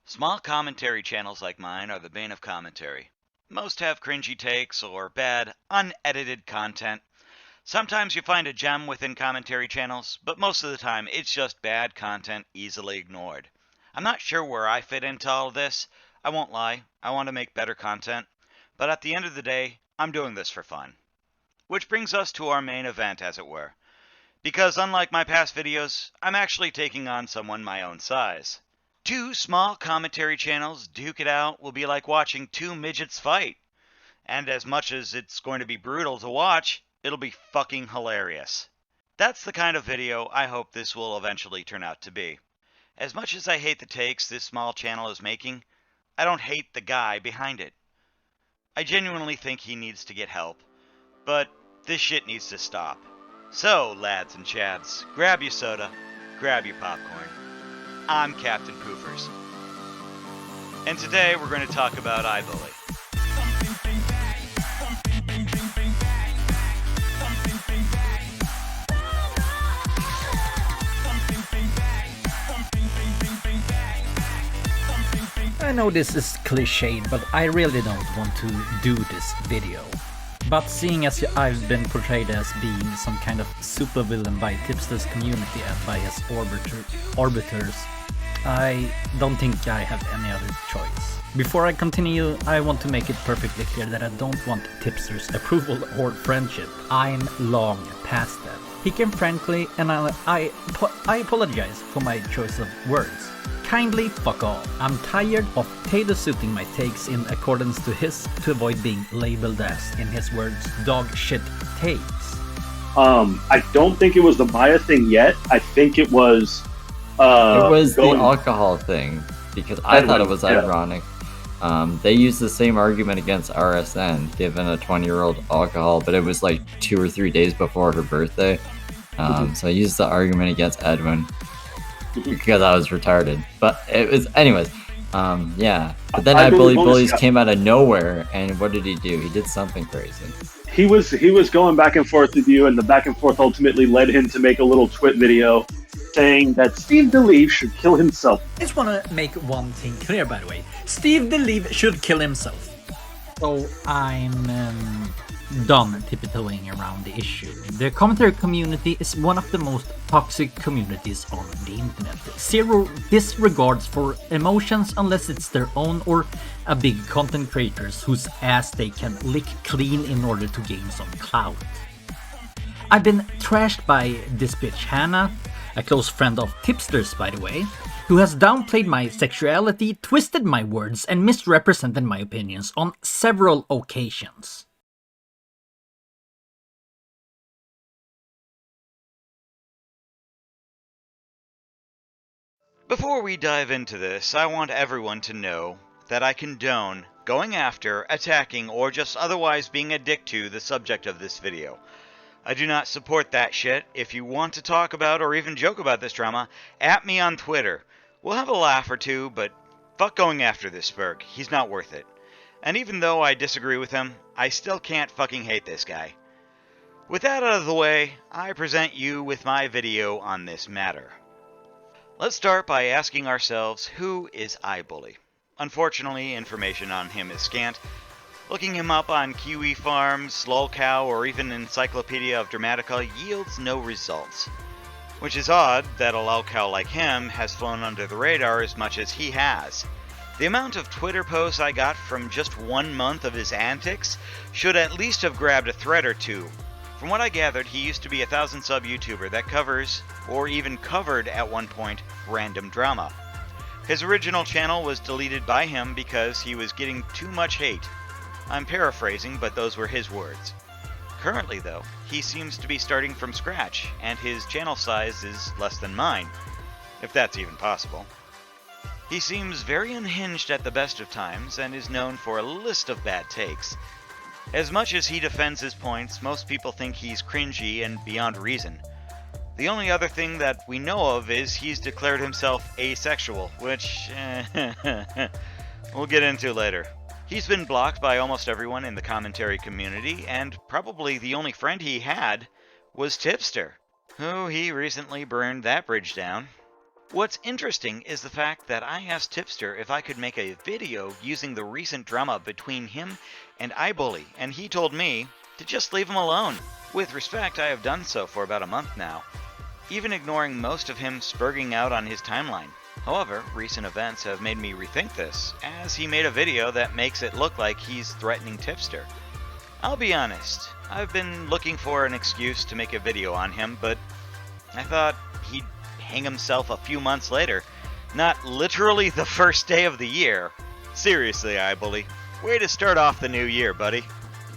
Small commentary channels like mine are the bane of commentary. Most have cringy takes or bad, unedited content. Sometimes you find a gem within commentary channels, but most of the time it's just bad content easily ignored. I'm not sure where I fit into all of this. I won't lie, I want to make better content. But at the end of the day, I'm doing this for fun. Which brings us to our main event, as it were. Because unlike my past videos, I'm actually taking on someone my own size. Two small commentary channels duke it out will be like watching two midgets fight. And as much as it's going to be brutal to watch, it'll be fucking hilarious. That's the kind of video I hope this will eventually turn out to be. As much as I hate the takes this small channel is making, I don't hate the guy behind it. I genuinely think he needs to get help, but this shit needs to stop. So, lads and chads, grab your soda, grab your popcorn. I'm Captain Poofers. And today we're going to talk about Ibully. I know this is cliched, but I really don't want to do this video. But seeing as I've been portrayed as being some kind of supervillain by Tipster's community and by his orbiters, I don't think I have any other choice. Before I continue, I want to make it perfectly clear that I don't want Tipster's approval or friendship. I'm long past that. He came frankly, and I apologize for my choice of words. Kindly fuck off. I'm tired of tailor suiting my takes in accordance to his to avoid being labeled as, in his words, dog shit takes. I don't think it was the Maya thing yet. I think it was the alcohol thing, because I thought it was ironic. They used the same argument against RSN, given a 20-year-old alcohol, but it was like 2 or 3 days before her birthday. So I used the argument against Edwin because I was retarded. But it was, anyways, yeah. But then Ibullies came out of nowhere, and what did he do? He did something crazy. He was going back and forth with you, and the back and forth ultimately led him to make a little twit video saying that Steve DeLeave should kill himself. I just want to make one thing clear, by the way. Steve DeLeave should kill himself. So I'm done tiptoeing around the issue. The commentary community is one of the most toxic communities on the internet. Zero disregards for emotions unless it's their own, or a big content creators whose ass they can lick clean in order to gain some clout. I've been trashed by this bitch Hannah, a close friend of Tipster's by the way, who has downplayed my sexuality, twisted my words, and misrepresented my opinions on several occasions. Before we dive into this, I want everyone to know that I condone going after, attacking, or just otherwise being a dick to the subject of this video. I do not support that shit. If you want to talk about or even joke about this drama, at me on Twitter. We'll have a laugh or two, but fuck going after this Spurg. He's not worth it. And even though I disagree with him, I still can't fucking hate this guy. With that out of the way, I present you with my video on this matter. Let's start by asking ourselves, who is Ibully? Unfortunately, information on him is scant. Looking him up on Kiwi Farms, Lolcow, or even Encyclopedia of Dramatica yields no results. Which is odd that a lolcow like him has flown under the radar as much as he has. The amount of Twitter posts I got from just 1 month of his antics should at least have grabbed a thread or two. From what I gathered, he used to be a 1,000-sub YouTuber that covers, or even covered at one point, random drama. His original channel was deleted by him because he was getting too much hate. I'm paraphrasing, but those were his words. Currently, though, he seems to be starting from scratch, and his channel size is less than mine, if that's even possible. He seems very unhinged at the best of times, and is known for a list of bad takes. As much as he defends his points, most people think he's cringy and beyond reason. The only other thing that we know of is he's declared himself asexual, which we'll get into later. He's been blocked by almost everyone in the commentary community, and probably the only friend he had was Tipster, who he recently burned that bridge down. What's interesting is the fact that I asked Tipster if I could make a video using the recent drama between him and Ibully, and he told me to just leave him alone. With respect, I have done so for about a month now, even ignoring most of him spurging out on his timeline. However, recent events have made me rethink this, as he made a video that makes it look like he's threatening Tipster. I'll be honest, I've been looking for an excuse to make a video on him, but I thought he'd hang himself a few months later, not literally the first day of the year. Seriously, Ibully, way to start off the new year, buddy.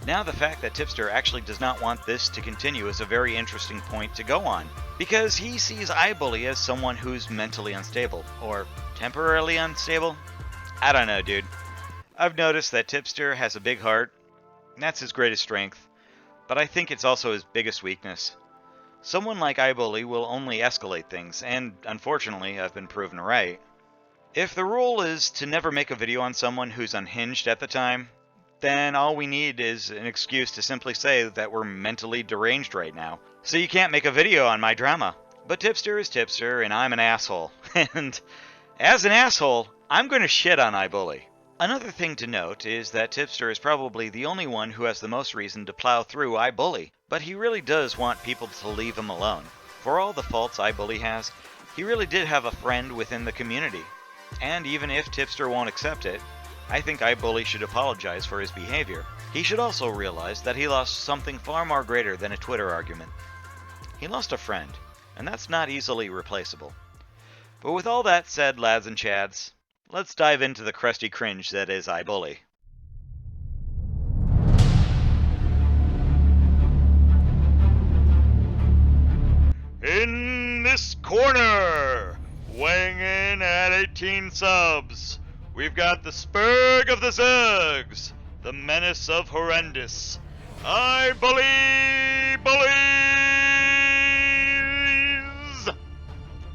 Now the fact that Tipster actually does not want this to continue is a very interesting point to go on, because he sees Ibully as someone who's mentally unstable, or temporarily unstable? I don't know, dude. I've noticed that Tipster has a big heart, and that's his greatest strength, but I think it's also his biggest weakness. Someone like Ibully will only escalate things, and unfortunately I've been proven right. If the rule is to never make a video on someone who's unhinged at the time, then all we need is an excuse to simply say that we're mentally deranged right now. So you can't make a video on my drama. But Tipster is Tipster, and I'm an asshole. And as an asshole, I'm going to shit on Ibully. Another thing to note is that Tipster is probably the only one who has the most reason to plow through Ibully, but he really does want people to leave him alone. For all the faults Ibully has, he really did have a friend within the community. And even if Tipster won't accept it, I think Ibully should apologize for his behavior. He should also realize that he lost something far more greater than a Twitter argument. He lost a friend, and that's not easily replaceable. But with all that said, lads and chads, let's dive into the crusty cringe that is Ibully. In this corner, weighing in at 18 subs, we've got the Spurg of the Zergs, the menace of horrendous, Ibully Bullies!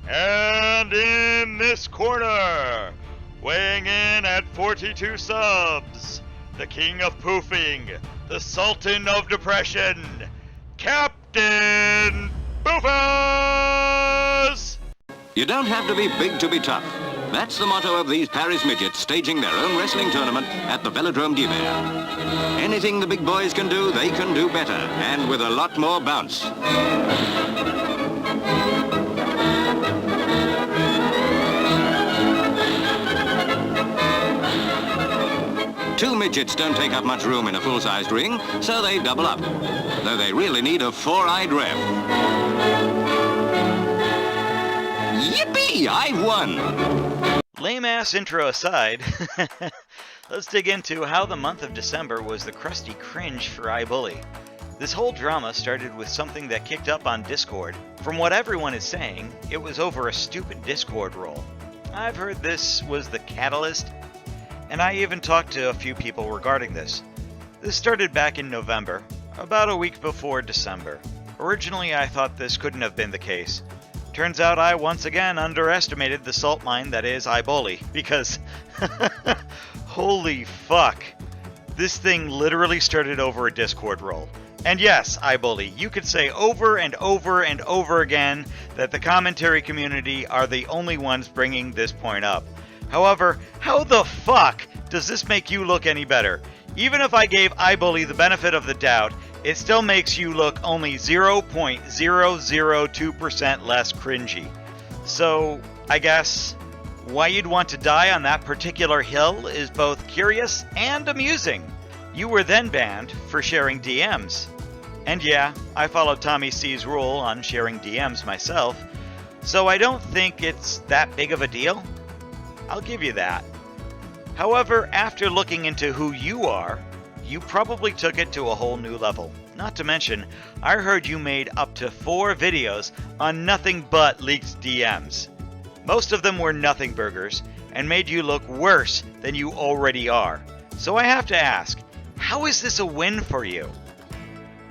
And in this corner, weighing in at 42 subs, the king of poofing, the sultan of depression, Captain Boofers! You don't have to be big to be tough. That's the motto of these Paris midgets staging their own wrestling tournament at the Velodrome d'Hiver. Anything the big boys can do, they can do better, and with a lot more bounce. Two midgets don't take up much room in a full-sized ring, so they double up. Though they really need a four-eyed ref. Yippee! I've won! Lame-ass intro aside, let's dig into how the month of December was the crusty cringe for Ibully. This whole drama started with something that kicked up on Discord. From what everyone is saying, it was over a stupid Discord role. I've heard this was the catalyst, and I even talked to a few people regarding this. This started back in November, about a week before December. Originally, I thought this couldn't have been the case. Turns out I once again underestimated the salt mine that is Ibully, because holy fuck, this thing literally started over a Discord role. And yes, Ibully, you could say over and over and over again that the commentary community are the only ones bringing this point up. However, how the fuck does this make you look any better? Even if I gave Ibully the benefit of the doubt, it still makes you look only 0.002% less cringy. So, I guess, why you'd want to die on that particular hill is both curious and amusing. You were then banned for sharing DMs. And yeah, I followed Tommy C's rule on sharing DMs myself, so I don't think it's that big of a deal. I'll give you that. However, after looking into who you are, you probably took it to a whole new level. Not to mention, I heard you made up to 4 videos on nothing but leaked DMs. Most of them were nothing burgers, and made you look worse than you already are. So I have to ask, how is this a win for you?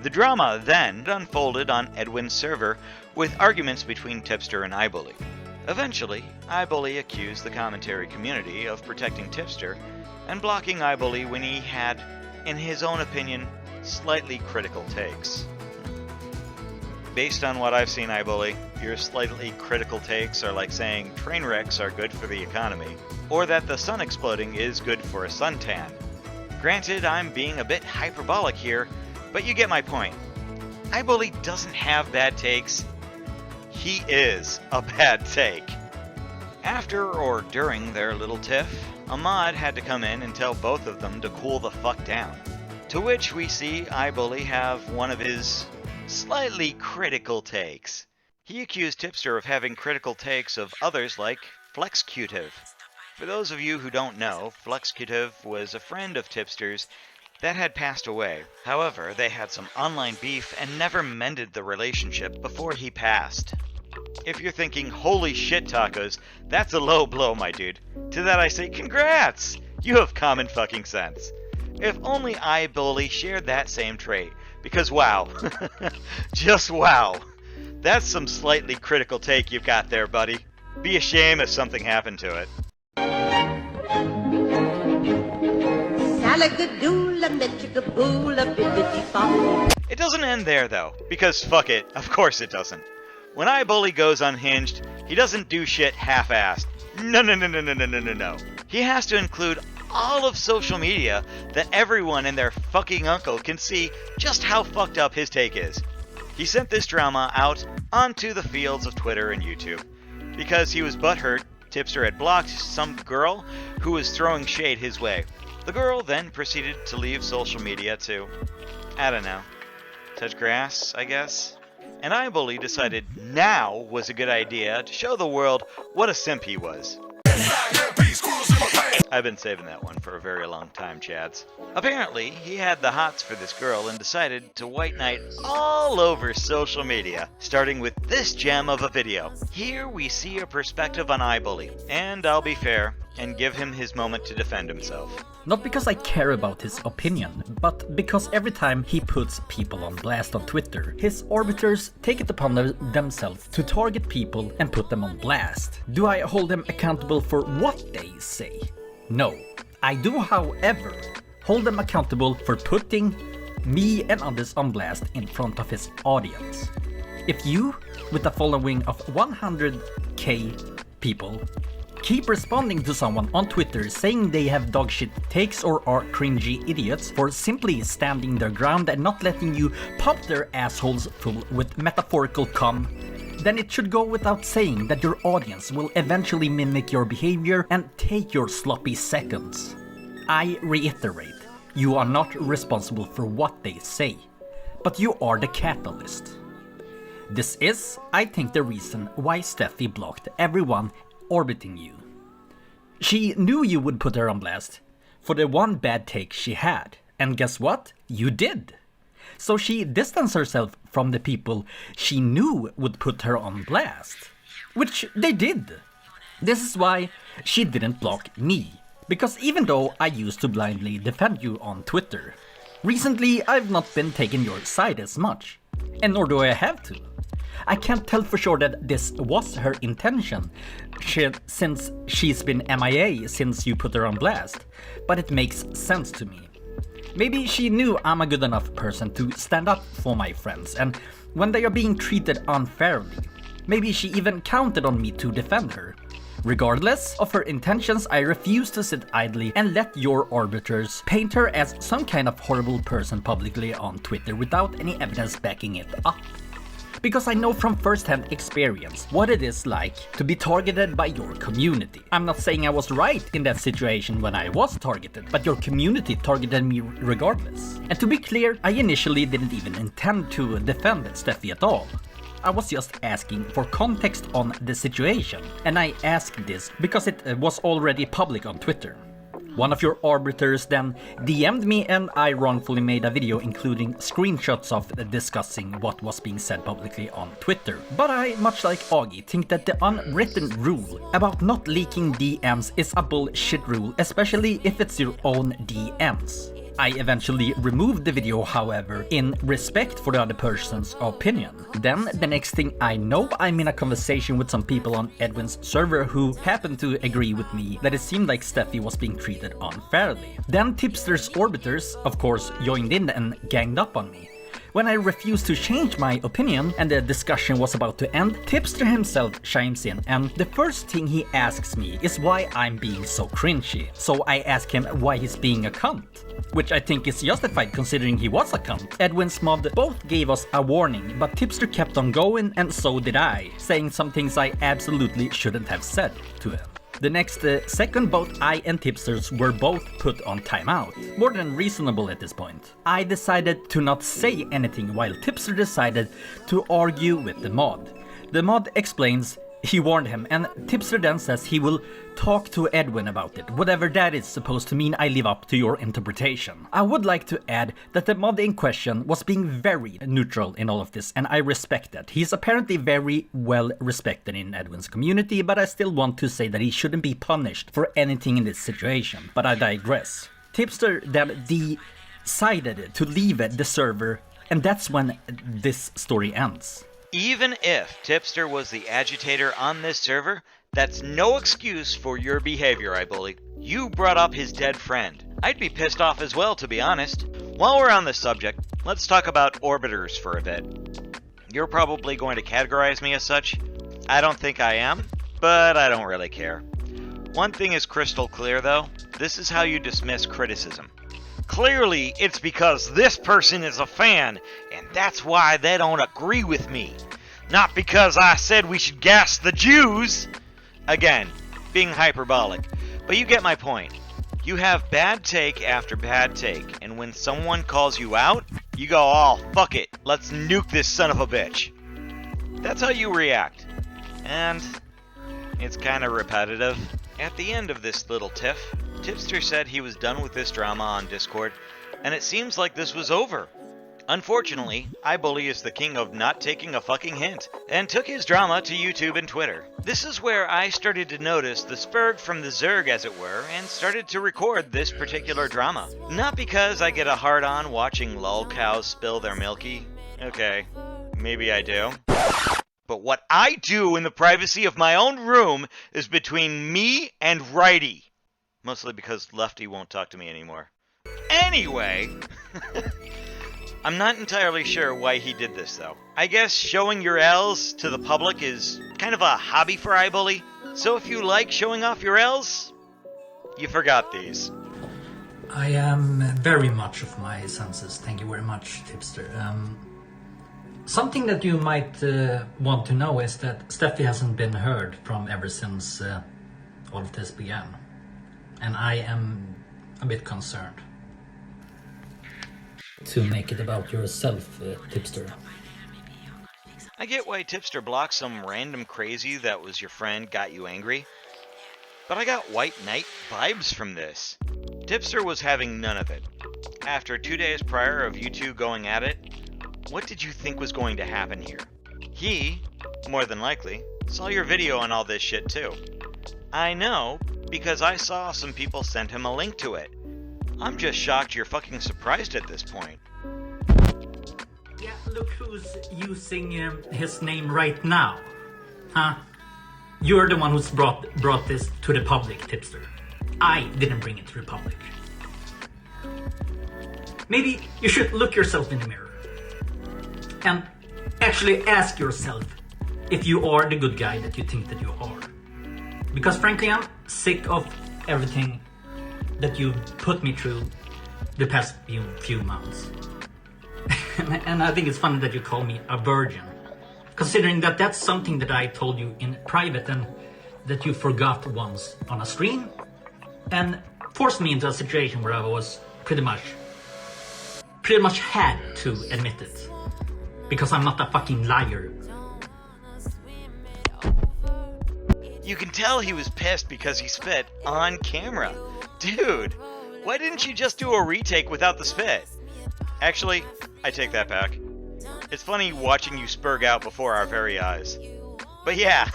The drama then unfolded on Edwin's server with arguments between Tipster and Ibully. Eventually, Ibully accused the commentary community of protecting Tipster and blocking Ibully when he had, in his own opinion, slightly critical takes. based on what I've seen, Ibully, your slightly critical takes are like saying train wrecks are good for the economy, or that the sun exploding is good for a suntan. Granted, I'm being a bit hyperbolic here, but you get my point. Ibully doesn't have bad takes. He is a bad take. After or during their little tiff, Ahmad had to come in and tell both of them to cool the fuck down. To which we see Ibully have one of his slightly critical takes. He accused Tipster of having critical takes of others like Flexcutive. For those of you who don't know, Flexcutive was a friend of Tipster's that had passed away. However, they had some online beef and never mended the relationship before he passed. If you're thinking, holy shit tacos, that's a low blow, my dude. To that I say, congrats! You have common fucking sense. If only Ibully shared that same trait. Because wow, just wow. That's some slightly critical take you've got there, buddy. Be a shame if something happened to it. It doesn't end there though, because fuck it, of course it doesn't. When Ibully goes unhinged, he doesn't do shit half-assed. No. He has to include all of social media that everyone and their fucking uncle can see just how fucked up his take is. He sent this drama out onto the fields of Twitter and YouTube because he was butthurt Tipster had blocked some girl who was throwing shade his way. The girl then proceeded to leave social media to, I don't know, touch grass, I guess? And Ibully decided now was a good idea to show the world what a simp he was. I've been saving that one for a very long time, Chads. Apparently, he had the hots for this girl and decided to white knight all over social media, starting with this gem of a video. Here we see a perspective on Ibully, and I'll be fair and give him his moment to defend himself. Not because I care about his opinion, but because every time he puts people on blast on Twitter, his orbiters take it upon themselves to target people and put them on blast. Do I hold them accountable for what they say? No. I do, however, hold them accountable for putting me and others on blast in front of his audience. If you, with a following of 100k people, keep responding to someone on Twitter saying they have dogshit takes or are cringy idiots for simply standing their ground and not letting you pump their assholes full with metaphorical cum, then it should go without saying that your audience will eventually mimic your behavior and take your sloppy seconds. I reiterate, you are not responsible for what they say, but you are the catalyst. This is, I think, the reason why Steffi blocked everyone orbiting you. She knew you would put her on blast for the one bad take she had, and guess what? You did. So she distanced herself from the people she knew would put her on blast, which they did. This is why she didn't block me, because even though I used to blindly defend you on Twitter, recently I've not been taking your side as much, and nor do I have to. I can't tell for sure that this was her intention, since she's been MIA since you put her on blast, but it makes sense to me. Maybe she knew I'm a good enough person to stand up for my friends, and when they are being treated unfairly, maybe she even counted on me to defend her. Regardless of her intentions, I refuse to sit idly and let your arbiters paint her as some kind of horrible person publicly on Twitter without any evidence backing it up. Because I know from first-hand experience what it is like to be targeted by your community. I'm not saying I was right in that situation when I was targeted, but your community targeted me regardless. And to be clear, I initially didn't even intend to defend Steffi at all. I was just asking for context on the situation, and I asked this because it was already public on Twitter. One of your arbiters then DM'd me and I wrongfully made a video including screenshots of discussing what was being said publicly on Twitter. But I, much like Augie, think that the unwritten rule about not leaking DMs is a bullshit rule, especially if it's your own DMs. I eventually removed the video, however, in respect for the other person's opinion. Then, the next thing I know, I'm in a conversation with some people on Edwin's server who happened to agree with me that it seemed like Steffi was being treated unfairly. Then Tipster's orbiters, of course, joined in and ganged up on me, When I refused to change my opinion and the discussion was about to end, Tipster himself chimes in, and the first thing he asks me is why I'm being so cringy. So I ask him why he's being a cunt, which I think is justified considering he was a cunt. Edwin's mod both gave us a warning, but Tipster kept on going and so did I, saying some things I absolutely shouldn't have said to him. The next second, both I and Tipsters were both put on timeout. More than reasonable at this point. I decided to not say anything while Tipster decided to argue with the mod. The mod explains he warned him, and Tipster then says he will talk to Edwin about it, whatever that is supposed to mean. I leave up to your interpretation. I would like to add that the mod in question was being very neutral in all of this, and I respect that. He's apparently very well respected in Edwin's community, but I still want to say that he shouldn't be punished for anything in this situation. But I digress. Tipster then decided to leave the server, and that's when this story ends. Even if Tipster was the agitator on this server, that's no excuse for your behavior, Ibully. You brought up his dead friend. I'd be pissed off as well, to be honest. While we're on this subject, let's talk about orbiters for a bit. You're probably going to categorize me as such. I don't think I am, but I don't really care. One thing is crystal clear, though. This is how you dismiss criticism. Clearly, it's because this person is a fan, and that's why they don't agree with me. Not because I said we should gas the Jews! Again, being hyperbolic. But you get my point. You have bad take after bad take, and when someone calls you out, you go, oh, fuck it, let's nuke this son of a bitch. That's how you react. And it's kind of repetitive. At the end of this little tiff, Tipster said he was done with this drama on Discord, and it seems like this was over. Unfortunately, Ibully is the king of not taking a fucking hint, and took his drama to YouTube and Twitter. This is where I started to notice the spurg from the zerg, as it were, and started to record this particular drama. Not because I get a hard-on watching lol cows spill their milky. Okay, maybe I do. But what I do in the privacy of my own room is between me and Righty. Mostly because Lefty won't talk to me anymore. Anyway, I'm not entirely sure why he did this, though. I guess showing your L's to the public is kind of a hobby for Ibully. So if you like showing off your L's, you forgot these. I am very much of my senses. Thank you very much, Tipster. Something that you might want to know is that Steffi hasn't been heard from ever since all of this began. And I am a bit concerned. To make it about yourself, Tipster. I get why Tipster blocked some random crazy that was your friend got you angry. But I got White Knight vibes from this. Tipster was having none of it. After 2 days prior of you two going at it, what did you think was going to happen here? He, more than likely, saw your video on all this shit too. I know, because I saw some people send him a link to it. I'm just shocked you're fucking surprised at this point. Yeah, look who's using his name right now. Huh? You're the one who's brought this to the public, Tipster. I didn't bring it to the public. Maybe you should look yourself in the mirror. And actually ask yourself if you are the good guy that you think that you are. Because frankly, I'm sick of everything that you put me through the past few months. And I think it's funny that you call me a virgin. Considering that that's something that I told you in private and that you forgot once on a stream. And forced me into a situation where I was pretty much had to admit it. Because I'm not a fucking liar. You can tell he was pissed because he spit on camera. Dude, why didn't you just do a retake without the spit? Actually, I take that back. It's funny watching you spurg out before our very eyes. But yeah,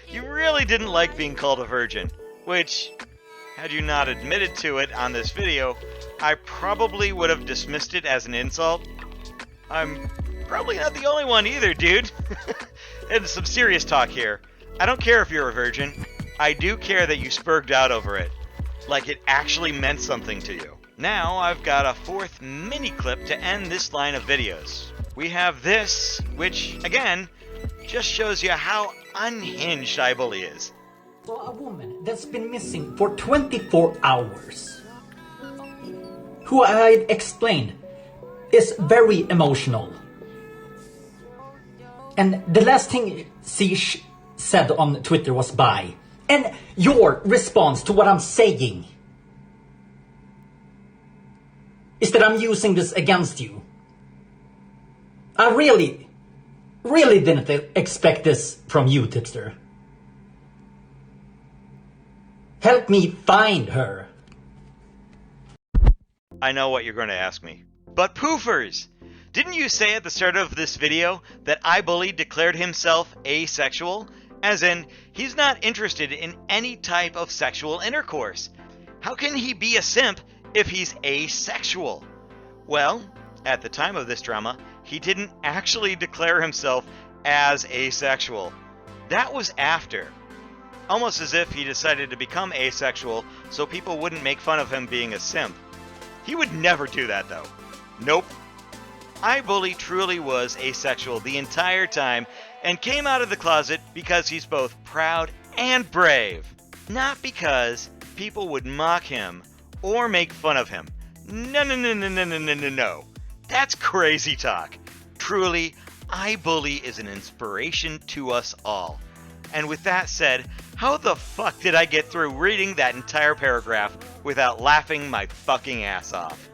you really didn't like being called a virgin. Which, had you not admitted to it on this video, I probably would have dismissed it as an insult. I'm probably not the only one either, dude. And some serious talk here. I don't care if you're a virgin. I do care that you spurged out over it. Like it actually meant something to you. Now I've got a fourth mini clip to end this line of videos. We have this, which, again, just shows you how unhinged Ibully is. So a woman that's been missing for 24 hours, who I explained is very emotional. And the last thing she said on Twitter was bye. And your response to what I'm saying is that I'm using this against you. I really didn't expect this from you, Tipster. Help me find her. I know what you're going to ask me. But poofers! Didn't you say at the start of this video that Ibully declared himself asexual? As in, he's not interested in any type of sexual intercourse. How can he be a simp if he's asexual? Well, at the time of this drama, he didn't actually declare himself as asexual. That was after. Almost as if he decided to become asexual so people wouldn't make fun of him being a simp. He would never do that though. Nope. Ibully truly was asexual the entire time and came out of the closet because he's both proud and brave. Not because people would mock him or make fun of him. No. That's crazy talk. Truly, Ibully is an inspiration to us all. And with that said, how the fuck did I get through reading that entire paragraph without laughing my fucking ass off?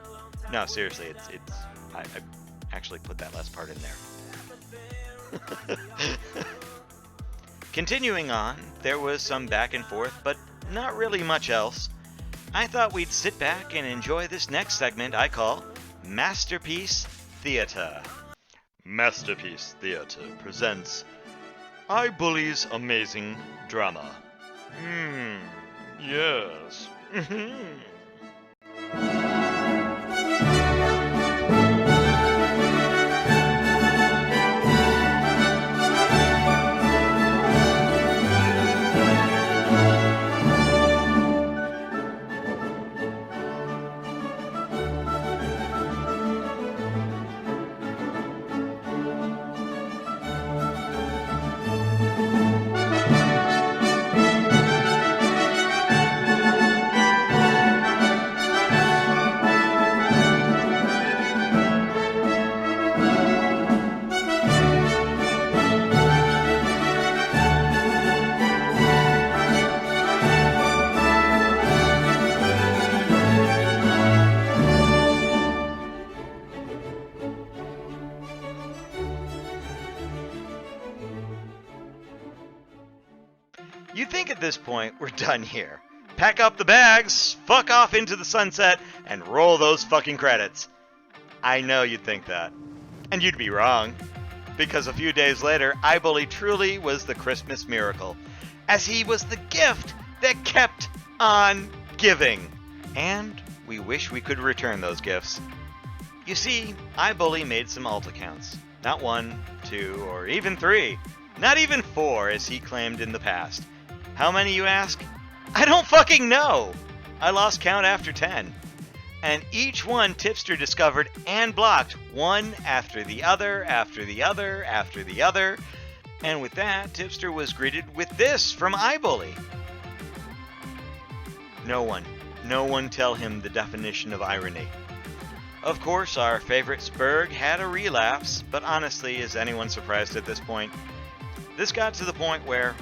No, seriously, I actually put that last part in there. Continuing on, there was some back and forth, but not really much else. I thought we'd sit back and enjoy this next segment I call Masterpiece Theater. Masterpiece Theater presents Ibully's amazing drama. Yes. You'd think at this point we're done here. Pack up the bags, fuck off into the sunset, and roll those fucking credits. I know you'd think that. And you'd be wrong. Because a few days later, Ibully truly was the Christmas miracle, as he was the gift that kept on giving. And we wish we could return those gifts. You see, Ibully made some alt accounts. Not 1, 2, or even 3. Not even 4, as he claimed in the past. How many, you ask? I don't fucking know! I lost count after 10. And each one Tipster discovered and blocked, one after the other, after the other, after the other. And with that, Tipster was greeted with this from Ibully. No one tell him the definition of irony. Of course, our favorite Spurg had a relapse, but honestly, is anyone surprised at this point? This got to the point where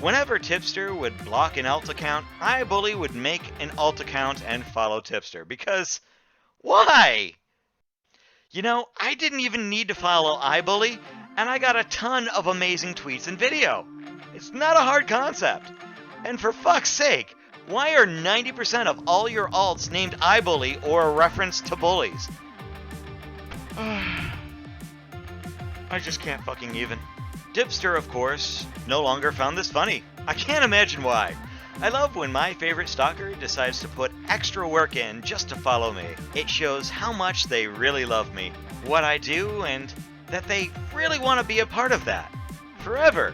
whenever Tipster would block an alt account, Ibully would make an alt account and follow Tipster. Because, why? You know, I didn't even need to follow Ibully, and I got a ton of amazing tweets and video. It's not a hard concept. And for fuck's sake, why are 90% of all your alts named Ibully or a reference to bullies? I just can't fucking even. Tipster, of course, no longer found this funny. I can't imagine why. I love when my favorite stalker decides to put extra work in just to follow me. It shows how much they really love me, what I do, and that they really want to be a part of that. Forever.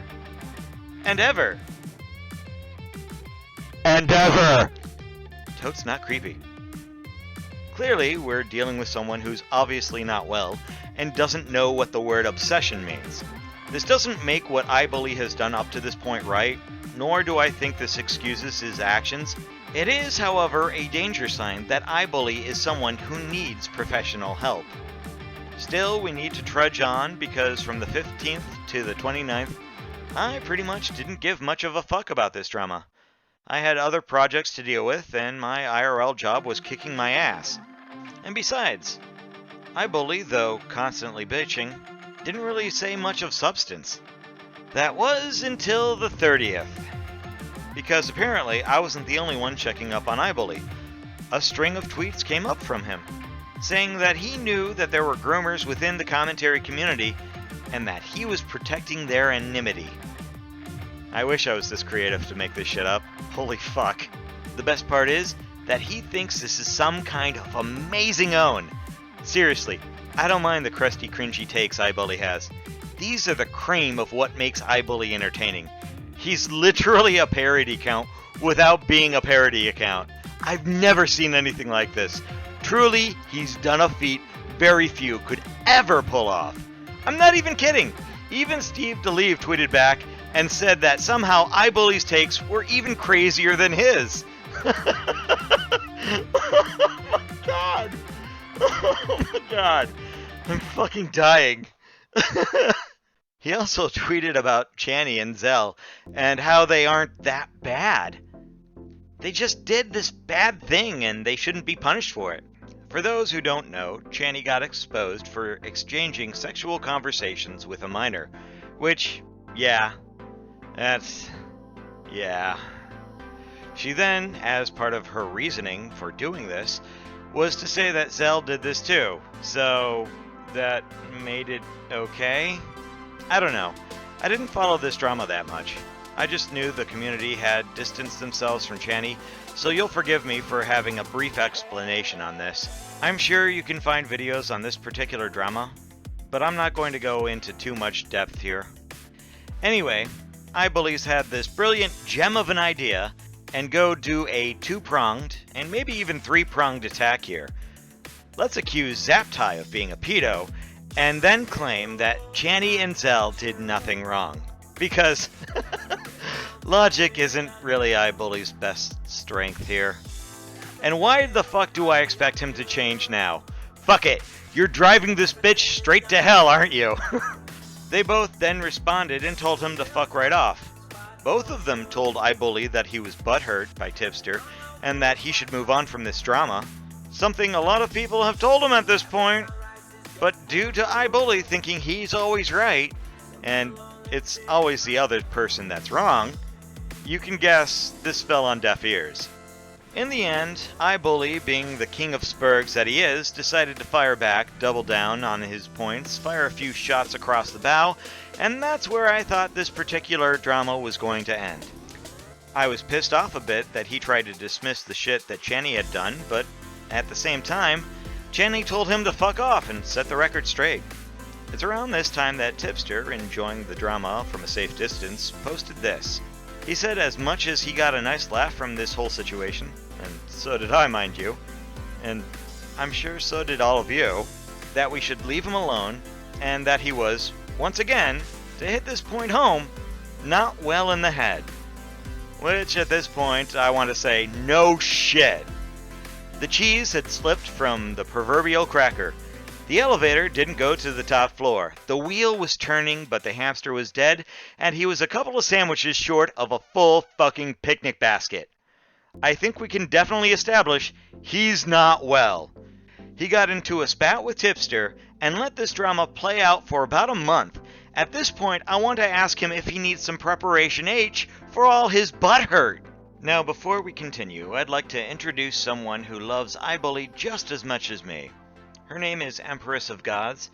And ever. And ever. Totes not creepy. Clearly, we're dealing with someone who's obviously not well and doesn't know what the word obsession means. This doesn't make what Ibully has done up to this point right, nor do I think this excuses his actions. It is, however, a danger sign that Ibully is someone who needs professional help. Still, we need to trudge on because from the 15th to the 29th, I pretty much didn't give much of a fuck about this drama. I had other projects to deal with, and my IRL job was kicking my ass. And besides, Ibully, though constantly bitching, didn't really say much of substance. That was until the 30th. Because apparently I wasn't the only one checking up on Ibully. A string of tweets came up from him, saying that he knew that there were groomers within the commentary community, and that he was protecting their anonymity. I wish I was this creative to make this shit up. Holy fuck. The best part is that he thinks this is some kind of amazing own. Seriously, I don't mind the crusty, cringy takes Ibully has. These are the cream of what makes Ibully entertaining. He's literally a parody account without being a parody account. I've never seen anything like this. Truly, he's done a feat very few could ever pull off. I'm not even kidding. Even Steve DeLeve tweeted back and said that somehow Ibully's takes were even crazier than his. Oh my god. Oh my god. I'm fucking dying. He also tweeted about Channy and Zell and how they aren't that bad. They just did this bad thing and they shouldn't be punished for it. For those who don't know, Channy got exposed for exchanging sexual conversations with a minor, which, yeah. She then, as part of her reasoning for doing this, was to say that Zell did this too, so that made it okay? I don't know. I didn't follow this drama that much. I just knew the community had distanced themselves from Channy, so you'll forgive me for having a brief explanation on this. I'm sure you can find videos on this particular drama, but I'm not going to go into too much depth here. Anyway, Ibully's had this brilliant gem of an idea and go do a two-pronged and maybe even three-pronged attack here. Let's accuse Zaptai of being a pedo and then claim that Channy and Zell did nothing wrong. Because logic isn't really Ibully's best strength here. And why the fuck do I expect him to change now? Fuck it, you're driving this bitch straight to hell, aren't you? They both then responded and told him to fuck right off. Both of them told Ibully that he was butthurt by Tipster and that he should move on from this drama. Something a lot of people have told him at this point. But due to Ibully thinking he's always right, and it's always the other person that's wrong, you can guess this fell on deaf ears. In the end, Ibully, being the king of spurgs that he is, decided to fire back, double down on his points, fire a few shots across the bow, and that's where I thought this particular drama was going to end. I was pissed off a bit that he tried to dismiss the shit that Channy had done, but at the same time, Channy told him to fuck off and set the record straight. It's around this time that Tipster, enjoying the drama from a safe distance, posted this. He said as much as he got a nice laugh from this whole situation, and so did I, mind you, and I'm sure so did all of you, that we should leave him alone, and that he was, once again, to hit this point home, not well in the head. Which, at this point, I want to say, no shit. The cheese had slipped from the proverbial cracker. The elevator didn't go to the top floor. The wheel was turning, but the hamster was dead, and he was a couple of sandwiches short of a full fucking picnic basket. I think we can definitely establish he's not well. He got into a spat with Tipster and let this drama play out for about a month. At this point, I want to ask him if he needs some preparation H for all his butt hurt. Now, before we continue, I'd like to introduce someone who loves Ibully just as much as me. Her name is Empress of Gods,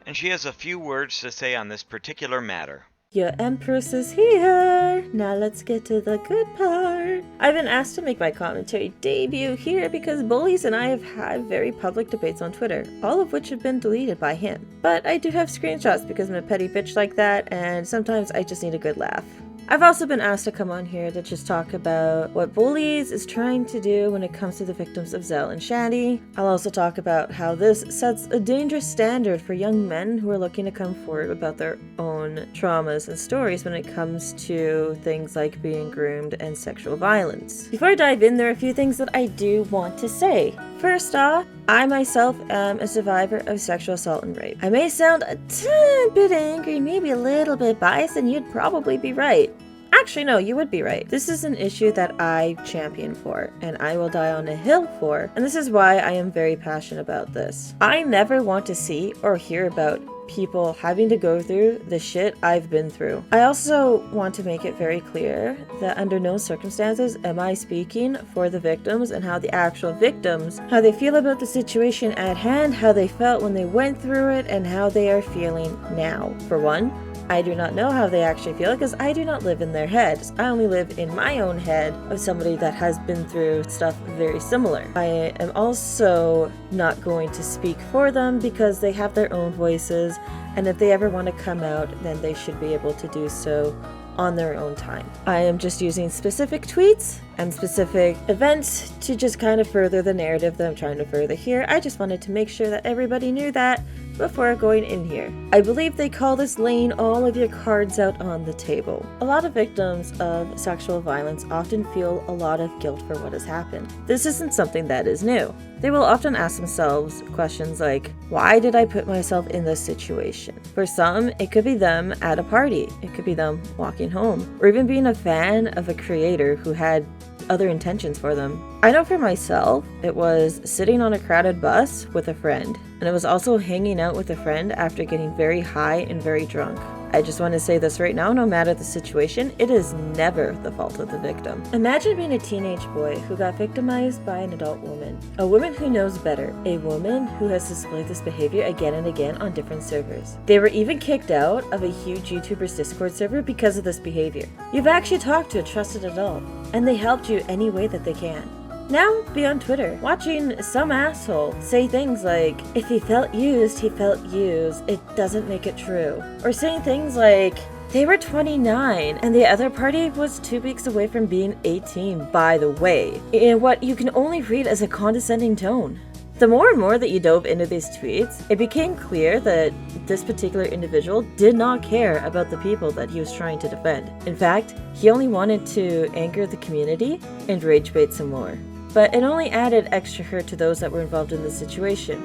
and she has a few words to say on this particular matter. Your Empress is here! Now let's get to the good part. I've been asked to make my commentary debut here because Bullies and I have had very public debates on Twitter, all of which have been deleted by him. But I do have screenshots because I'm a petty bitch like that, and sometimes I just need a good laugh. I've also been asked to come on here to just talk about what Ibullies is trying to do when it comes to the victims of Zell and Shandy. I'll also talk about how this sets a dangerous standard for young men who are looking to come forward about their own traumas and stories when it comes to things like being groomed and sexual violence. Before I dive in, there are a few things that I do want to say. First off, I myself am a survivor of sexual assault and rape. I may sound a tad bit angry, maybe a little bit biased, and you'd probably be right. Actually, no, you would be right. This is an issue that I champion for, and I will die on a hill for, and this is why I am very passionate about this. I never want to see or hear about people having to go through the shit I've been through. I also want to make it very clear that under no circumstances am I speaking for the victims and how the actual victims, how they feel about the situation at hand, how they felt when they went through it, and how they are feeling now. For one, I do not know how they actually feel because I do not live in their heads. I only live in my own head of somebody that has been through stuff very similar. I am also not going to speak for them because they have their own voices, and if they ever want to come out, then they should be able to do so on their own time. I am just using specific tweets and specific events to just kind of further the narrative that I'm trying to further here. I just wanted to make sure that everybody knew that before going in here. I believe they call this laying all of your cards out on the table. A lot of victims of sexual violence often feel a lot of guilt for what has happened. This isn't something that is new. They will often ask themselves questions like, why did I put myself in this situation? For some, it could be them at a party. It could be them walking home, or even being a fan of a creator who had other intentions for them. I know for myself, it was sitting on a crowded bus with a friend, and it was also hanging out with a friend after getting very high and very drunk. I just want to say this right now, no matter the situation, it is never the fault of the victim. Imagine being a teenage boy who got victimized by an adult woman. A woman who knows better. A woman who has displayed this behavior again and again on different servers. They were even kicked out of a huge YouTuber's Discord server because of this behavior. You've actually talked to a trusted adult, and they helped you any way that they can. Now, be on Twitter, watching some asshole say things like, if he felt used, he felt used, it doesn't make it true. Or saying things like, they were 29 and the other party was 2 weeks away from being 18, by the way, in what you can only read as a condescending tone. The more and more that you dove into these tweets, it became clear that this particular individual did not care about the people that he was trying to defend. In fact, he only wanted to anger the community and rage bait some more. But it only added extra hurt to those that were involved in the situation.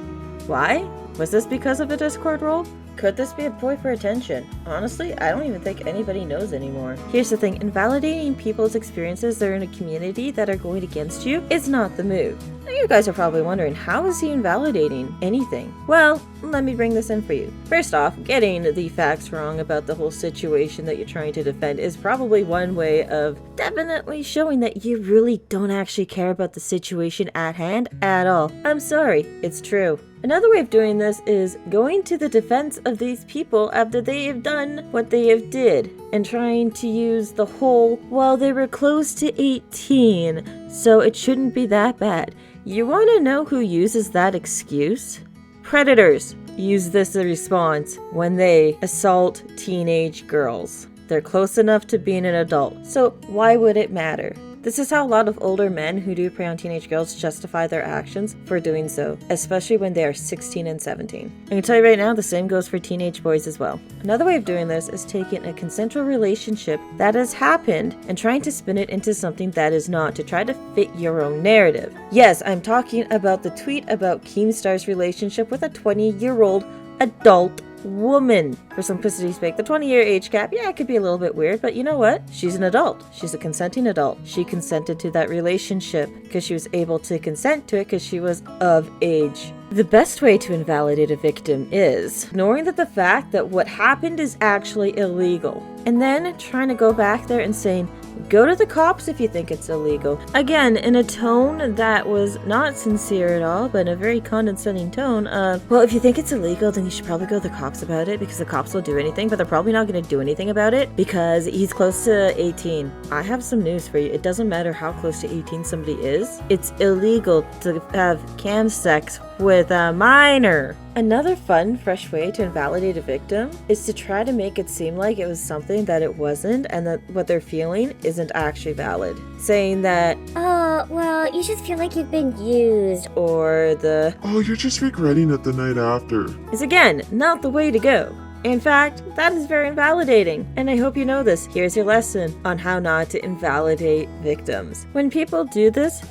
Why? Was this because of a Discord role? Could this be a ploy for attention? Honestly, I don't even think anybody knows anymore. Here's the thing, invalidating people's experiences that are in a community that are going against you is not the move. Now you guys are probably wondering, how is he invalidating anything? Well, let me bring this in for you. First off, getting the facts wrong about the whole situation that you're trying to defend is probably one way of definitely showing that you really don't actually care about the situation at hand at all. I'm sorry, it's true. Another way of doing this is going to the defense of these people after they have done what they have did and trying to use the whole, well, they were close to 18, so it shouldn't be that bad. You want to know who uses that excuse? Predators use this as a response when they assault teenage girls. They're close enough to being an adult, so why would it matter? This is how a lot of older men who do prey on teenage girls justify their actions for doing so, especially when they are 16 and 17. I can tell you right now, the same goes for teenage boys as well. Another way of doing this is taking a consensual relationship that has happened and trying to spin it into something that is not, to try to fit your own narrative. Yes, I'm talking about the tweet about Keemstar's relationship with a 20-year-old adult woman. For simplicity's sake, the 20-year age cap, yeah, it could be a little bit weird, but you know what? She's an adult. She's a consenting adult. She consented to that relationship because she was able to consent to it because she was of age. The best way to invalidate a victim is ignoring that the fact that what happened is actually illegal, and then trying to go back there and saying, go to the cops if you think it's illegal. Again, in a tone that was not sincere at all, but in a very condescending tone of, well, if you think it's illegal, then you should probably go to the cops about it because the cops will do anything, but they're probably not going to do anything about it because he's close to 18. I have some news for you. It doesn't matter how close to 18 somebody is. It's illegal to have cam sex with a minor. Another fun, fresh way to invalidate a victim is to try to make it seem like it was something that it wasn't and that what they're feeling isn't actually valid. Saying that, "Oh, well, you just feel like you've been used," or the, "Oh, you're just regretting it the night after," is again not the way to go. In fact, that is very invalidating, and I hope you know this. Here's your lesson on how not to invalidate victims. When people do this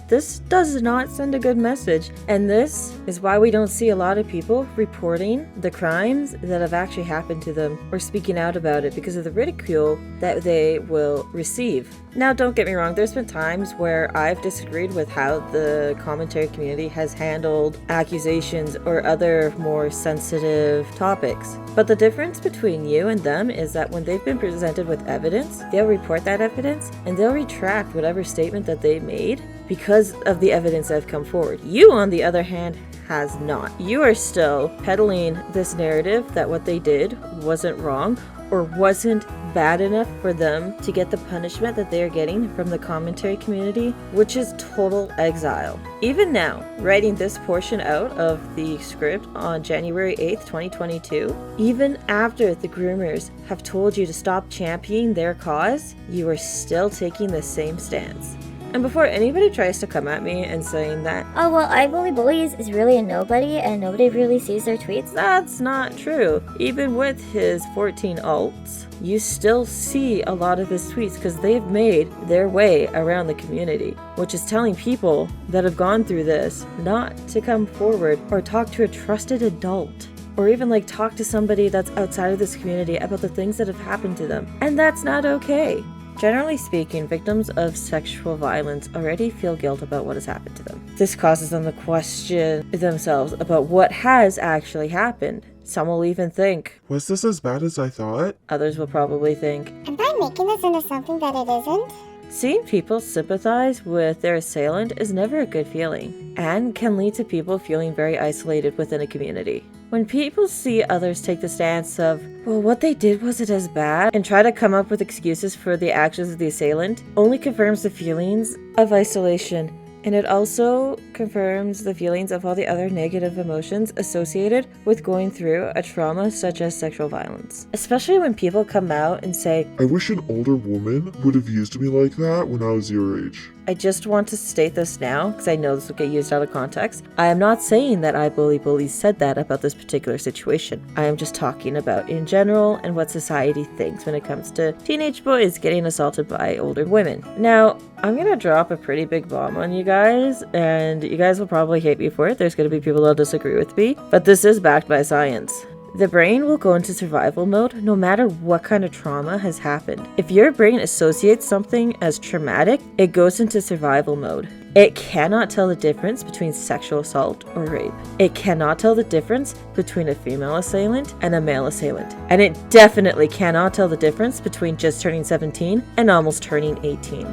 does not send a good message, and this is why we don't see a lot of people reporting the crimes that have actually happened to them or speaking out about it because of the ridicule that they will receive. Now, don't get me wrong, there's been times where I've disagreed with how the commentary community has handled accusations or other more sensitive topics. But the difference between you and them is that when they've been presented with evidence, they'll report that evidence and they'll retract whatever statement that they made because of the evidence that have come forward. You, on the other hand, has not. You are still peddling this narrative that what they did wasn't wrong or wasn't bad enough for them to get the punishment that they are getting from the commentary community, which is total exile. Even now, writing this portion out of the script on January 8th, 2022, even after the groomers have told you to stop championing their cause, you are still taking the same stance. And before anybody tries to come at me and saying that, "Oh, well, Ibullies is really a nobody and nobody really sees their tweets," that's not true. Even with his 14 alts, you still see a lot of his tweets because they've made their way around the community, which is telling people that have gone through this not to come forward or talk to a trusted adult, or even talk to somebody that's outside of this community about the things that have happened to them. And that's not okay. Generally speaking, victims of sexual violence already feel guilt about what has happened to them. This causes them to question themselves about what has actually happened. Some will even think, "Was this as bad as I thought?" Others will probably think, "Am I making this into something that it isn't?" Seeing people sympathize with their assailant is never a good feeling and can lead to people feeling very isolated within a community. When people see others take the stance of, well, what they did wasn't as bad, and try to come up with excuses for the actions of the assailant, only confirms the feelings of isolation, and it also confirms the feelings of all the other negative emotions associated with going through a trauma such as sexual violence. Especially when people come out and say, "I wish an older woman would have used me like that when I was your age." I just want to state this now, because I know this will get used out of context. I am not saying that Ibullies said that about this particular situation. I am just talking about in general and what society thinks when it comes to teenage boys getting assaulted by older women. Now, I'm going to drop a pretty big bomb on you guys, and you guys will probably hate me for it. There's going to be people that'll disagree with me, but this is backed by science. The brain will go into survival mode no matter what kind of trauma has happened. If your brain associates something as traumatic, it goes into survival mode. It cannot tell the difference between sexual assault or rape. It cannot tell the difference between a female assailant and a male assailant. And it definitely cannot tell the difference between just turning 17 and almost turning 18.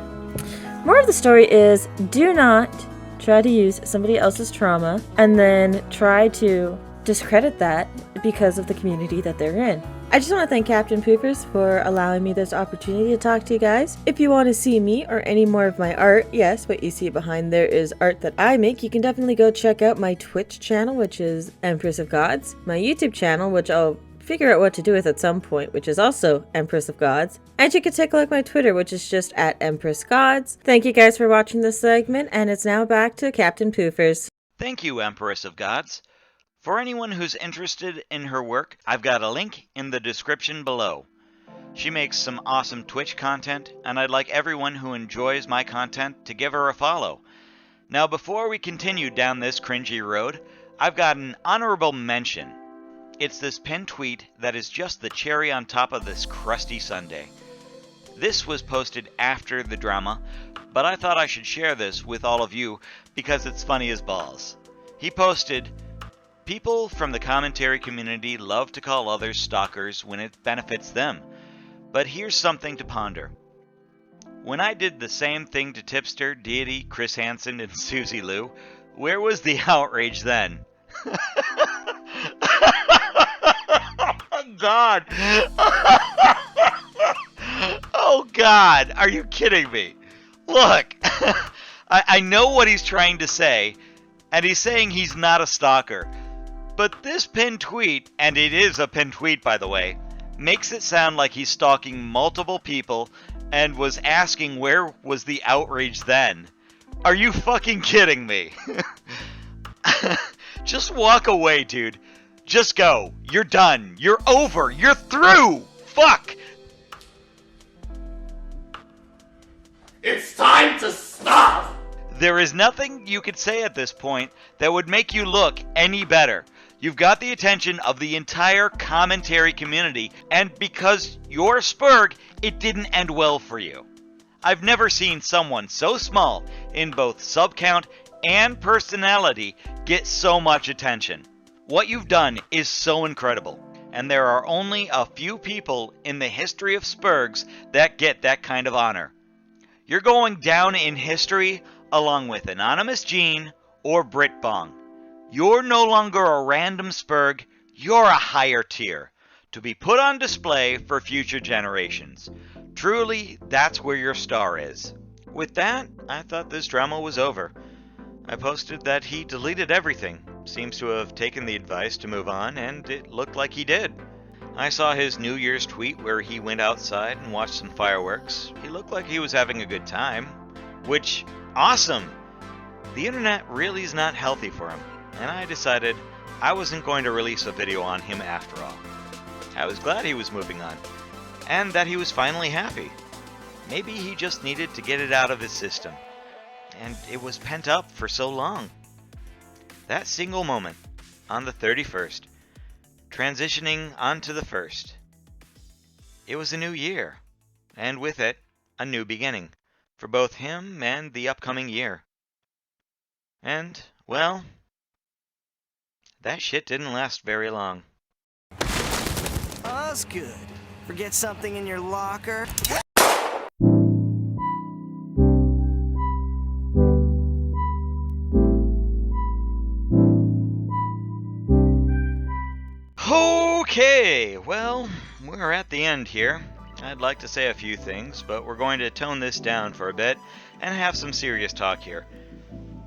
More of the story is, do not try to use somebody else's trauma and then try to discredit that because of the community that they're in. I just want to thank Captain Poopers for allowing me this opportunity to talk to you guys. If you want to see me or any more of my art, yes, what you see behind there is art that I make, you can definitely go check out my Twitch channel, which is Empress of Gods, my YouTube channel, which I'll figure out what to do with at some point, which is also Empress of Gods, and you can take a look at my Twitter, which is just at Empress Gods. Thank you guys for watching this segment, and it's now back to Captain Poofers. Thank you, Empress of Gods. For anyone who's interested in her work, I've got a link in the description below. She makes some awesome Twitch content, and I'd like everyone who enjoys my content to give her a follow. Now, before we continue down this cringy road, I've got an honorable mention. It's this pinned tweet that is just the cherry on top of this crusty sundae. This was posted after the drama, but I thought I should share this with all of you because it's funny as balls. He posted, "People from the commentary community love to call others stalkers when it benefits them. But here's something to ponder. When I did the same thing to Tipster, Deity, Chris Hansen, and Susie Lou, where was the outrage then?" Oh, God. Oh, God. Are you kidding me? Look, I know what he's trying to say, and he's saying he's not a stalker. But this pinned tweet, and it is a pinned tweet by the way, makes it sound like he's stalking multiple people and was asking where was the outrage then. Are you fucking kidding me? Just walk away, dude. Just go. You're done. You're over. You're through. Fuck. It's time to stop! There is nothing you could say at this point that would make you look any better. You've got the attention of the entire commentary community, and because you're Spurg, it didn't end well for you. I've never seen someone so small in both sub count and personality get so much attention. What you've done is so incredible, and there are only a few people in the history of Spurgs that get that kind of honor. You're going down in history along with Anonymous Gene or Brit Bong. You're no longer a random Spurg, you're a higher tier, to be put on display for future generations. Truly, that's where your star is. With that, I thought this drama was over. I posted that he deleted everything, seems to have taken the advice to move on, and it looked like he did. I saw his New Year's tweet where he went outside and watched some fireworks. He looked like he was having a good time, which, awesome! The internet really is not healthy for him, and I decided I wasn't going to release a video on him after all. I was glad he was moving on, and that he was finally happy. Maybe he just needed to get it out of his system, and it was pent up for so long. That single moment, on the 31st, transitioning onto the 1st. It was a new year, and with it, a new beginning, for both him and the upcoming year. And, well, that shit didn't last very long. Osgood, forget something in your locker? Okay, well, we're at the end here. I'd like to say a few things, but we're going to tone this down for a bit and have some serious talk here.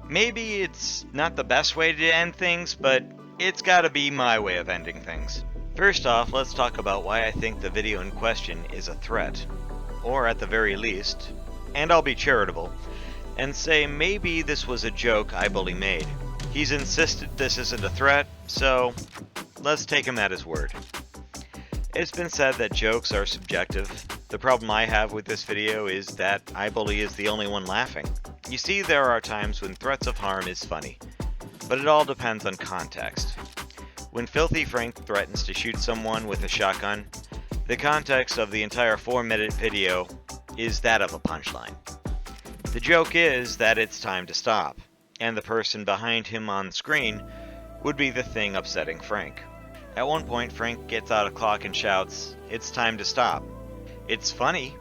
Maybe it's not the best way to end things, but it's gotta be my way of ending things. First off, let's talk about why I think the video in question is a threat. Or at the very least, and I'll be charitable, and say maybe this was a joke Ibully made. He's insisted this isn't a threat, so let's take him at his word. It's been said that jokes are subjective. The problem I have with this video is that Ibully is the only one laughing. You see, there are times when threats of harm is funny, but it all depends on context. When Filthy Frank threatens to shoot someone with a shotgun, the context of the entire 4-minute video is that of a punchline. The joke is that it's time to stop, and the person behind him on screen would be the thing upsetting Frank. At one point, Frank gets out of clock and shouts, "It's time to stop." It's funny,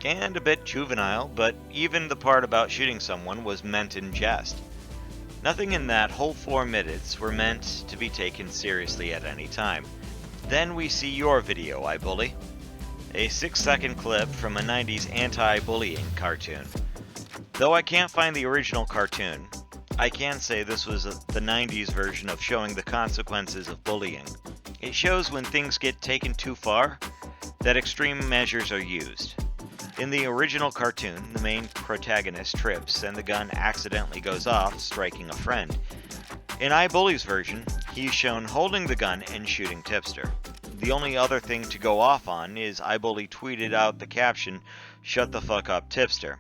and a bit juvenile, but even the part about shooting someone was meant in jest. Nothing in that whole 4 minutes were meant to be taken seriously at any time. Then we see your video, Ibully. A 6-second clip from a 90s anti-bullying cartoon. Though I can't find the original cartoon, I can say this was the 90s version of showing the consequences of bullying. It shows when things get taken too far, that extreme measures are used. In the original cartoon, the main protagonist trips and the gun accidentally goes off, striking a friend. In Ibully's version, he's shown holding the gun and shooting Tipster. The only other thing to go off on is Ibully tweeted out the caption, "Shut the fuck up, Tipster."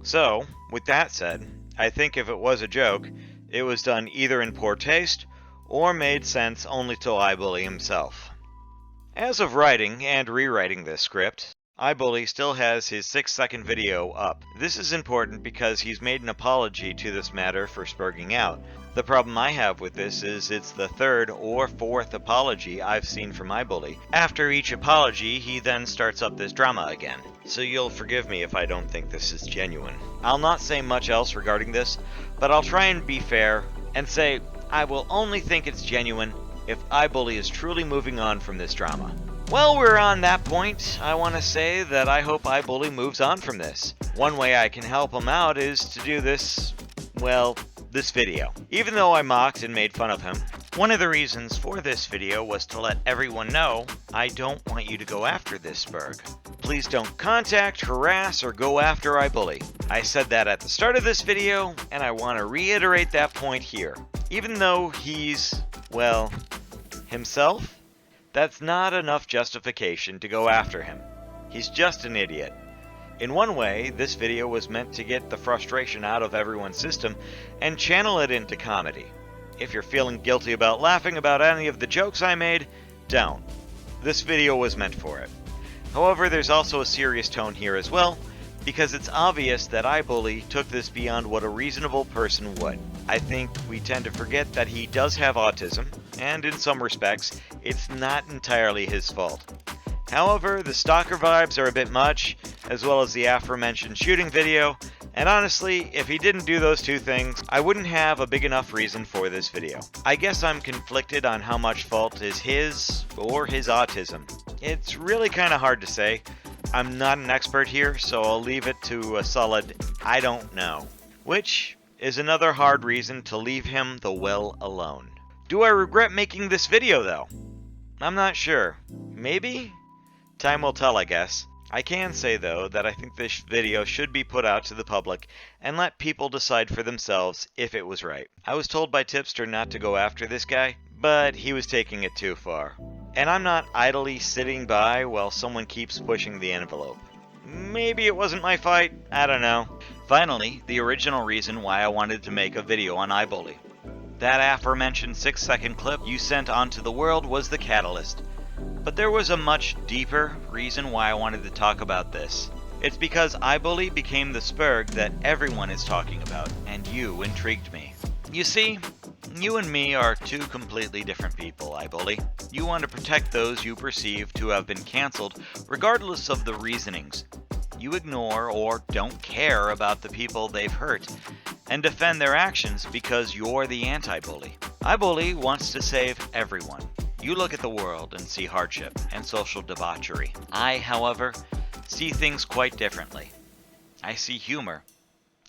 So, with that said, I think if it was a joke, it was done either in poor taste, or made sense only to Ibully himself. As of writing and rewriting this script, Ibully still has his 6-second video up. This is important because he's made an apology to this matter for spurging out. The problem I have with this is it's the 3rd or 4th apology I've seen from Ibully. After each apology, he then starts up this drama again. So you'll forgive me if I don't think this is genuine. I'll not say much else regarding this, but I'll try and be fair and say I will only think it's genuine if Ibully is truly moving on from this drama. Well, we're on that point. I want to say that I hope Ibully moves on from this. One way I can help him out is to do this, well, this video. Even though I mocked and made fun of him, One of the reasons for this video was to let everyone know I don't want you to go after this Spurg. Please don't contact, harass, or go after Ibully. I said that at the start of this video, and I want to reiterate that point here. Even though he's, well, himself, that's not enough justification to go after him. He's just an idiot. In one way, this video was meant to get the frustration out of everyone's system and channel it into comedy. If you're feeling guilty about laughing about any of the jokes I made, don't. This video was meant for it. However, there's also a serious tone here as well, because it's obvious that Ibully took this beyond what a reasonable person would. I think we tend to forget that he does have autism, and in some respects, it's not entirely his fault. However, the stalker vibes are a bit much, as well as the aforementioned shooting video, and honestly, if he didn't do those two things, I wouldn't have a big enough reason for this video. I guess I'm conflicted on how much fault is his or his autism. It's really kind of hard to say. I'm not an expert here, so I'll leave it to a solid I don't know. Which is another hard reason to leave him the well alone. Do I regret making this video though? I'm not sure. Maybe? Time will tell, I guess. I can say, though, that I think this video should be put out to the public and let people decide for themselves if it was right. I was told by Tipster not to go after this guy, but he was taking it too far. And I'm not idly sitting by while someone keeps pushing the envelope. Maybe it wasn't my fight, I don't know. Finally, the original reason why I wanted to make a video on Ibully. That aforementioned 6-second clip you sent onto the world was the catalyst. But there was a much deeper reason why I wanted to talk about this. It's because Ibully became the Spurg that everyone is talking about, and you intrigued me. You see, you and me are two completely different people, Ibully. You want to protect those you perceive to have been cancelled, regardless of the reasonings. You ignore or don't care about the people they've hurt, and defend their actions because you're the anti-bully. Ibully wants to save everyone. You look at the world and see hardship and social debauchery. I, however, see things quite differently. I see humor,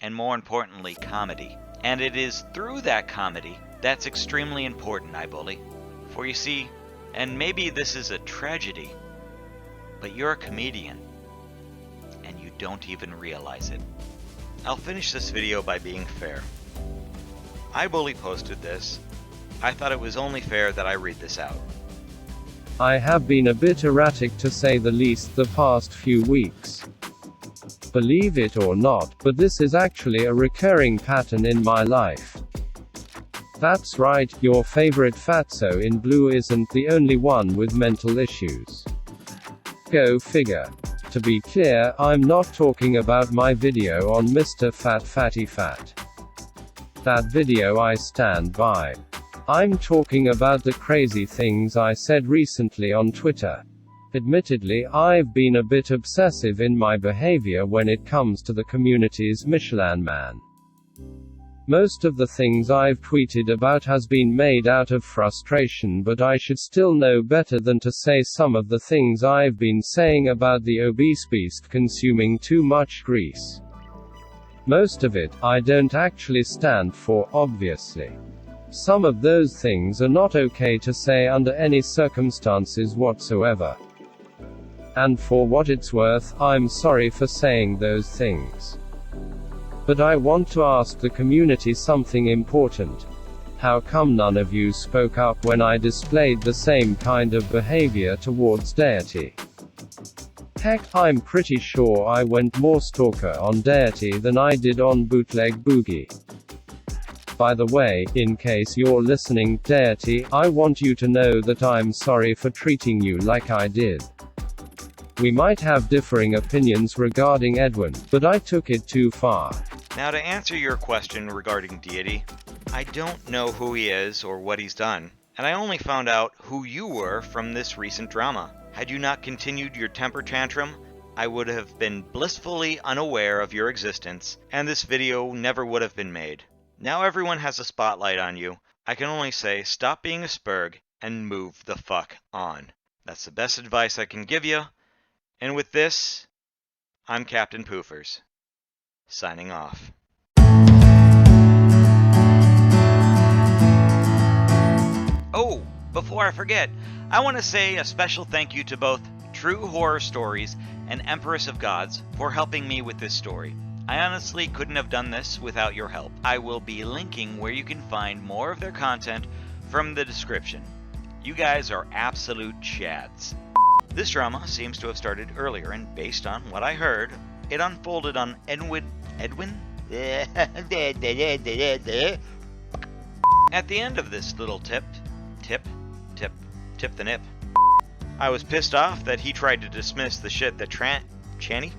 and more importantly, comedy. And it is through that comedy that's extremely important, Ibully. For you see, and maybe this is a tragedy, but you're a comedian, and you don't even realize it. I'll finish this video by being fair. Ibully posted this. I thought it was only fair that I read this out. I have been a bit erratic to say the least the past few weeks. Believe it or not, but this is actually a recurring pattern in my life. That's right, your favorite fatso in blue isn't the only one with mental issues. Go figure. To be clear, I'm not talking about my video on Mr. Fat Fatty Fat. That video I stand by. I'm talking about the crazy things I said recently on Twitter. Admittedly, I've been a bit obsessive in my behavior when it comes to the community's Michelin Man. Most of the things I've tweeted about has been made out of frustration, but I should still know better than to say some of the things I've been saying about the obese beast consuming too much grease. Most of it, I don't actually stand for, obviously. Some of those things are not okay to say under any circumstances whatsoever. And for what it's worth, I'm sorry for saying those things. But I want to ask the community something important. How come none of you spoke up when I displayed the same kind of behavior towards Deity? Heck, I'm pretty sure I went more stalker on Deity than I did on Bootleg Boogie. By the way, in case you're listening, Deity, I want you to know that I'm sorry for treating you like I did. We might have differing opinions regarding Edwin, but I took it too far. Now to answer your question regarding Deity, I don't know who he is or what he's done, and I only found out who you were from this recent drama. Had you not continued your temper tantrum, I would have been blissfully unaware of your existence, and this video never would have been made. Now everyone has a spotlight on you. I can only say stop being a Spurg and move the fuck on. That's the best advice I can give you. And with this, I'm Captain Poofers, signing off. I forget, I want to say a special thank you to both True Horror Stories and Empress of Gods for helping me with this story. I honestly couldn't have done this without your help. I will be linking where you can find more of their content from the description. You guys are absolute chads. This drama seems to have started earlier, and based on what I heard, it unfolded on Edwin? At the end of this little tip the nip. I was pissed off that he tried to dismiss the shit that Channy?